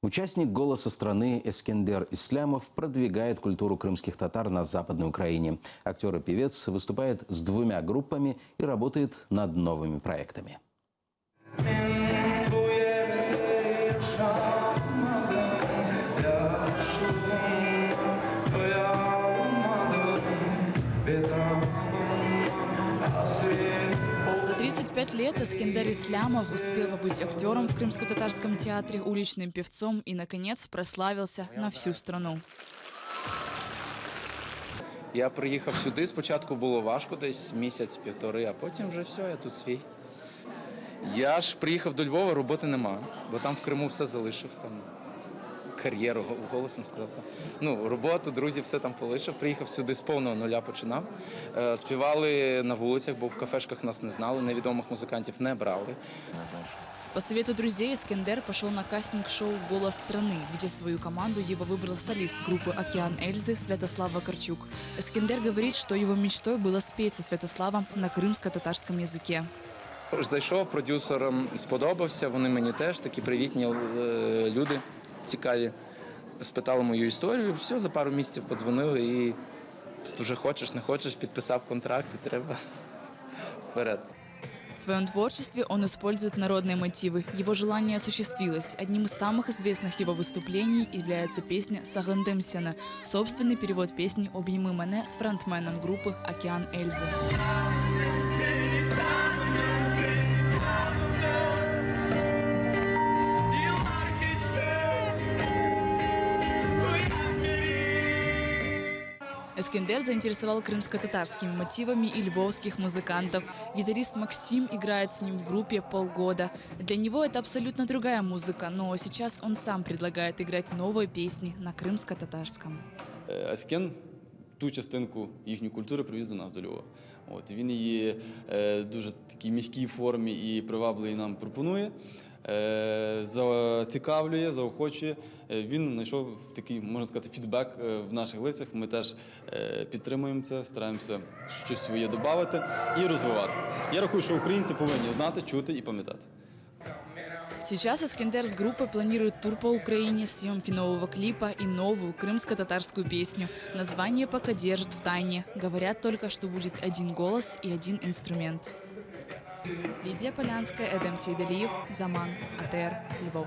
Участник «Голоса страны» Эскендер Ислямов продвигает культуру крымских татар на Западной Украине. Актер и певец выступает с двумя группами и работает над новыми проектами. За 35 лет Эскендер Ислямов успел побыть актером в крымско-татарском театре, уличным певцом и, наконец, прославился на всю страну. Я приїхав сюди, спочатку було важко, десь місяць-півтори, а потім вже все, я тут свій. Я ж приїхав до Львова, роботи нема, бо там в Криму все залишив, там кар'єру, голосно сказав. Ну, роботу, друзів, все там полишив. Приїхав сюди з повного нуля починав. Співали на вулицях, бо в кафешках нас не знали, невідомих музикантів не брали. По совету друзей Эскендер пошел на кастинг-шоу «Голос страны», где в свою команду его выбрал солист группы «Океан Эльзы» Святослав Вакарчук. Эскендер говорит, что его мечтой было спеть со Святославом на крымско-татарском языке. Зайшов, продюсерам сподобався, вони мені теж, такі привітні люди, цікаві. Спитали мою історію, все, за пару місяців подзвонили і тут вже хочеш, не хочеш, підписав контракт і треба вперед. В своем творчестве он использует народные мотивы. Его желание осуществилось. Одним из самых известных его выступлений является песня «Сагындым сені». Собственный перевод песни «Обійми мене» с фронтменом группы «Океан Эльзы». Эскендер заинтересовал крымско-татарскими мотивами и львовских музыкантов. Гитарист Максим играет с ним в группе полгода. Для него это абсолютно другая музыка, но сейчас он сам предлагает играть новые песни на крымско-татарском. Ескен ту частинку їхньої культури привіз до нас, до Львова. Він її дуже такій м'якій формі і привабливій нам пропонує, зацікавлює, заохочує. Він знайшов такий, можна сказати, фідбек в наших лицях. Ми теж підтримуємо це, стараємося щось своє додати і розвивати. Я рахую, що українці повинні знати, чути і пам'ятати. Сейчас Эскендер с группой планирует тур по Украине, съемки нового клипа и новую крымско-татарскую песню. Название пока держат в тайне. Говорят только, что будет один голос и один инструмент. Лидия Полянская, Эдем Сейдалиев, Заман, АТР, Львов.